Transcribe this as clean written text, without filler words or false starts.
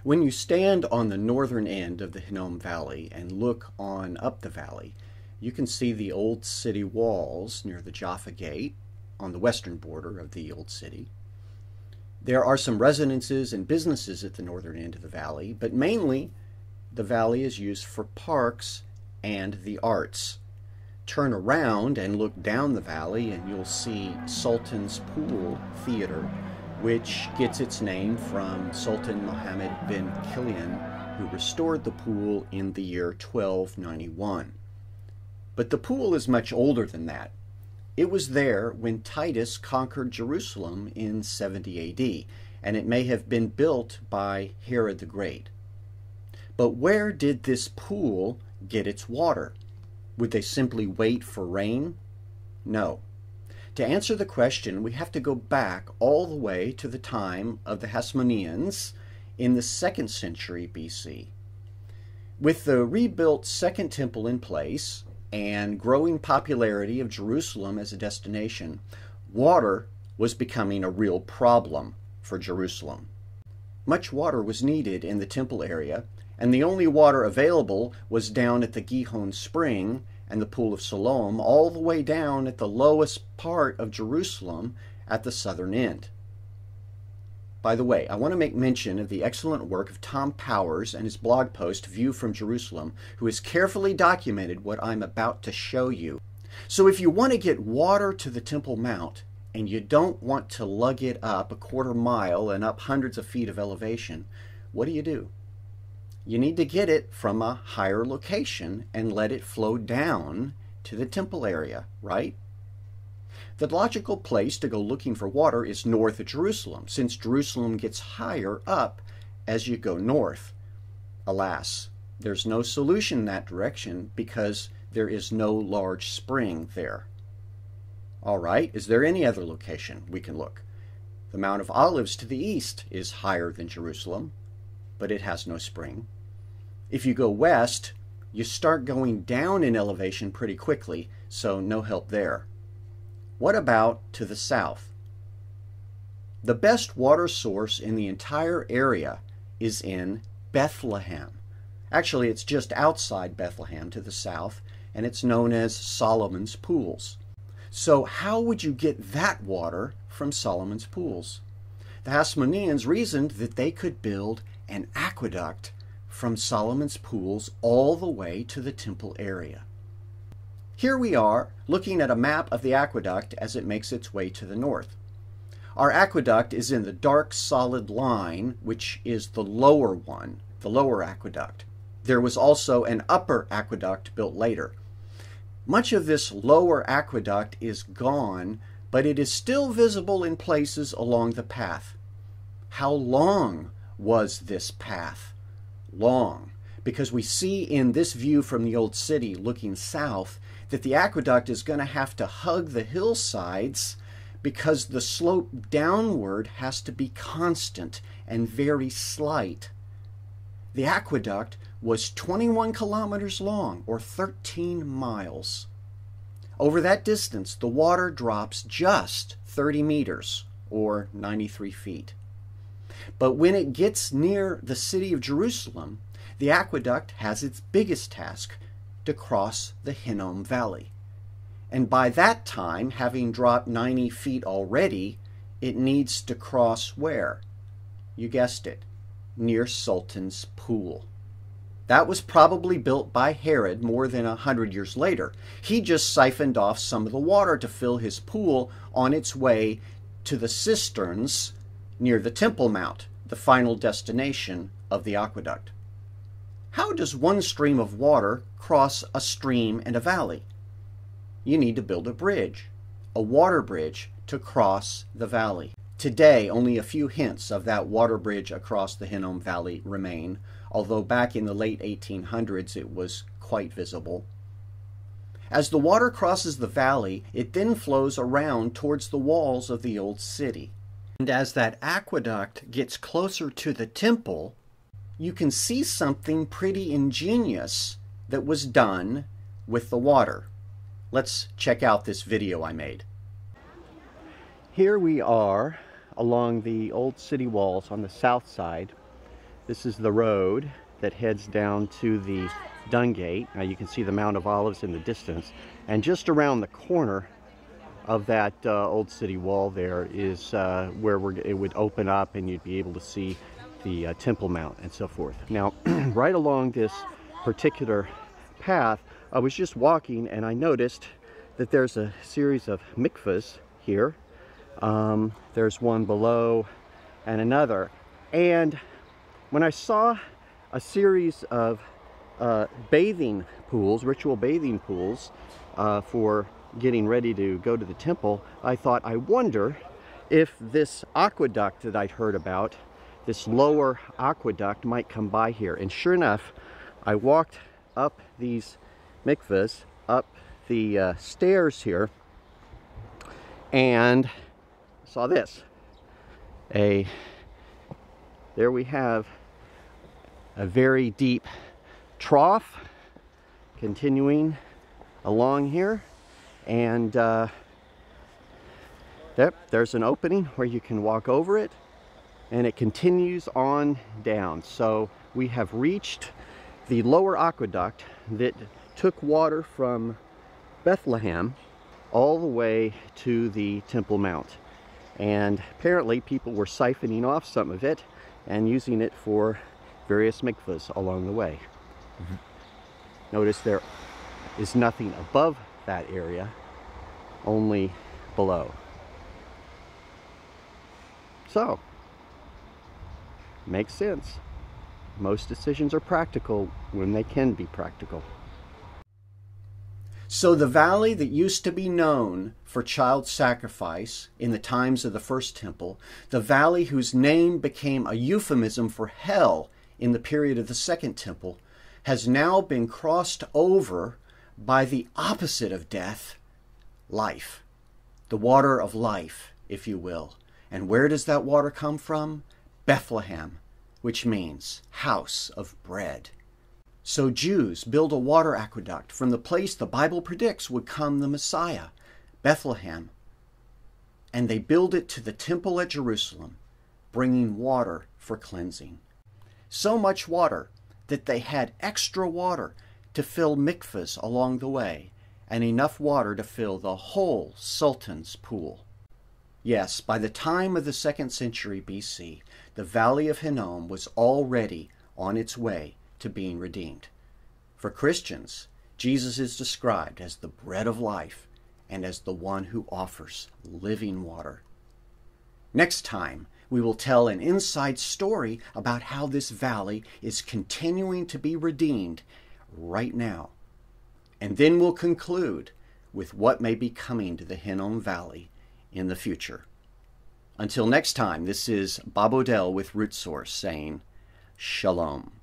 When you stand on the northern end of the Hinnom Valley and look on up the valley, you can see the old city walls near the Jaffa Gate on the western border of the old city. There are some residences and businesses at the northern end of the valley, but mainly the valley is used for parks and the arts. Turn around and look down the valley and you'll see Sultan's Pool Theater, which gets its name from Sultan Mohammed bin Kilian, who restored the pool in the year 1291. But the pool is much older than that. It was there when Titus conquered Jerusalem in 70 AD, and it may have been built by Herod the Great. But where did this pool get its water? Would they simply wait for rain? No. To answer the question, we have to go back all the way to the time of the Hasmoneans in the 2nd century BC. With the rebuilt Second Temple in place and growing popularity of Jerusalem as a destination, water was becoming a real problem for Jerusalem. Much water was needed in the temple area, and the only water available was down at the Gihon Spring and the Pool of Siloam, all the way down at the lowest part of Jerusalem at the southern end. By the way, I want to make mention of the excellent work of Tom Powers and his blog post, View from Jerusalem, who has carefully documented what I'm about to show you. So if you want to get water to the Temple Mount, and you don't want to lug it up a quarter mile and up hundreds of feet of elevation, what do? You need to get it from a higher location and let it flow down to the temple area, right? The logical place to go looking for water is north of Jerusalem, since Jerusalem gets higher up as you go north. Alas, there's no solution in that direction because there is no large spring there. All right, is there any other location we can look? The Mount of Olives to the east is higher than Jerusalem, but it has no spring. If you go west, you start going down in elevation pretty quickly, so no help there. What about to the south? The best water source in the entire area is in Bethlehem. Actually, it's just outside Bethlehem to the south, and it's known as Solomon's Pools. So how would you get that water from Solomon's Pools? The Hasmoneans reasoned that they could build an aqueduct from Solomon's Pools all the way to the temple area. Here we are looking at a map of the aqueduct as it makes its way to the north. Our aqueduct is in the dark solid line, which is the lower one, the lower aqueduct. There was also an upper aqueduct built later. Much of this lower aqueduct is gone, but it is still visible in places along the path. How long was this path? Long, because we see in this view from the old city looking south that the aqueduct is going to have to hug the hillsides because the slope downward has to be constant and very slight. The aqueduct was 21 kilometers long, or 13 miles. Over that distance, the water drops just 30 meters, or 93 feet. But when it gets near the city of Jerusalem, the aqueduct has its biggest task, to cross the Hinnom Valley. And by that time, having dropped 90 feet already, it needs to cross where? You guessed it, near Sultan's Pool. That was probably built by Herod more than 100 years later. He just siphoned off some of the water to fill his pool on its way to the cisterns near the Temple Mount, the final destination of the aqueduct. How does one stream of water cross a stream and a valley? You need to build a bridge, a water bridge, to cross the valley. Today, only a few hints of that water bridge across the Hinnom Valley remain, although back in the late 1800s it was quite visible. As the water crosses the valley, it then flows around towards the walls of the old city. And as that aqueduct gets closer to the temple, you can see something pretty ingenious that was done with the water. Let's check out this video I made. Here we are along the old city walls on the south side, This is the road that heads down to the Dung Gate. Now you can see the Mount of Olives in the distance, and just around the corner of that old city wall there is where it would open up and you'd be able to see the Temple Mount and so forth. Now, right along this particular path, I was just walking and I noticed that there's a series of mikvahs here. There's one below and another. And when I saw a series of bathing pools, ritual bathing pools for getting ready to go to the temple, I thought, I wonder if this aqueduct that I'd heard about, this lower aqueduct, might come by here. And sure enough, I walked up these mikvahs, up the stairs here, and saw this. There we have a very deep trough continuing along here, and there's an opening where you can walk over it, and it continues on down. So we have reached the lower aqueduct that took water from Bethlehem all the way to the Temple Mount. And apparently people were siphoning off some of it and using it for various mikvahs along the way. Notice there is nothing above that area, only below. So, makes sense. Most decisions are practical when they can be practical. So the valley that used to be known for child sacrifice in the times of the first temple, the valley whose name became a euphemism for hell in the period of the second temple, has now been crossed over by the opposite of death, life. The water of life, if you will. And where does that water come from? Bethlehem, which means house of bread. So Jews build a water aqueduct from the place the Bible predicts would come the Messiah, Bethlehem. And they build it to the temple at Jerusalem, bringing water for cleansing. So much water that they had extra water to fill mikvahs along the way, and enough water to fill the whole Sultan's pool. Yes, by the time of the 2nd century BC, the Valley of Hinnom was already on its way to being redeemed. For Christians, Jesus is described as the bread of life and as the one who offers living water. Next time, we will tell an inside story about how this valley is continuing to be redeemed right now. And then we'll conclude with what may be coming to the Hinnom Valley in the future. Until next time, this is Bob Odell with Root Source saying, Shalom.